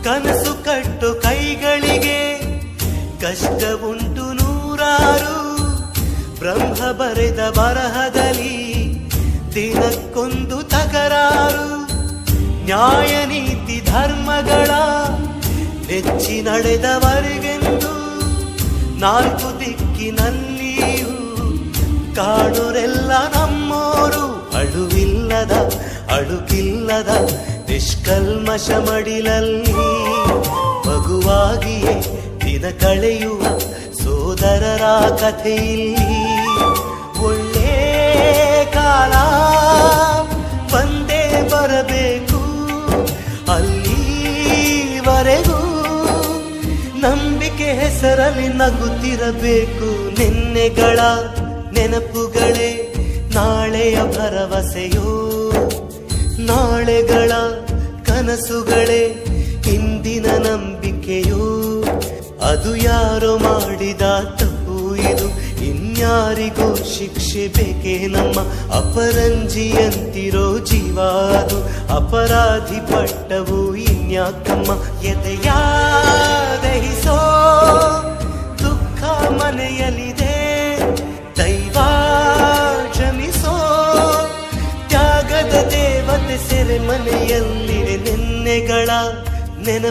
ಕನಸು ಕಟ್ಟು ಕೈಗಳಿಗೆ ಕಷ್ಟ ಉಂಟು ನೂರಾರು. ಬ್ರಹ್ಮ ಬರೆದ ಬರಹದಲ್ಲಿ ದಿನಕ್ಕೊಂದು ತಕರಾರು. ನ್ಯಾಯ ನೀತಿ ಧರ್ಮಗಳ ನೆಚ್ಚಿ ನಡೆದವರಿಗೆಂದು ನಾಲ್ಕು ದಿಕ್ಕಿನಲ್ಲಿಯೂ ಕಾಣುರೆಲ್ಲ ನಮ್ಮೋರು. ಅಳುವಿಲ್ಲದ ಅಳುಕಿಲ್ಲದ ನಿಷ್ಕಲ್ಮಶ ಮಡಿಲಲ್ಲಿ ಮಗುವಾಗಿಯೇ ದಿನ ಕಳೆಯುವ ಸೋದರರ ಕಥೆಯಲ್ಲಿ ಒಳ್ಳೆ ಕಾಲ ಬಂದೇ ಬರಬೇಕು. ಅಲ್ಲಿವರೆಗೂ ನಂಬಿಕೆ ಹೆಸರಲ್ಲಿ ನಗುತ್ತಿರಬೇಕು. ನಿನ್ನೆಗಳ ನೆನಪುಗಳೇ ನಾಳೆಯ ಭರವಸೆಯೋ, ನಾಳೆಗಳ ಕನಸುಗಳೇ ಇಂದಿನ ನಂಬಿಕೆಯೋ. ಅದು ಯಾರೋ ಮಾಡಿದ ತಪ್ಪು, ಇದು ಇನ್ಯಾರಿಗೂ ಶಿಕ್ಷೆ ಬೇಕೇ ನಮ್ಮ. ಅಪರಂಜಿಯಂತಿರೋ ಜೀವ ಅದು, ಅಪರಾಧಿ ಪಟ್ಟವು ಇನ್ಯಾಕಮ್ಮ. ಎದೆಯ ದಹಿಸೋ ದುಃಖ ಮನೆಯಲ್ಲಿದೆ, ದೈವ ಕ್ಷಮಿಸೋ ತ್ಯಾಗದ ದೇವತೆ ಸೆರೆ ಮನೆಯಲ್ಲಿದೆ. ನೆನ್ನೆಗಳ ನೆನಪು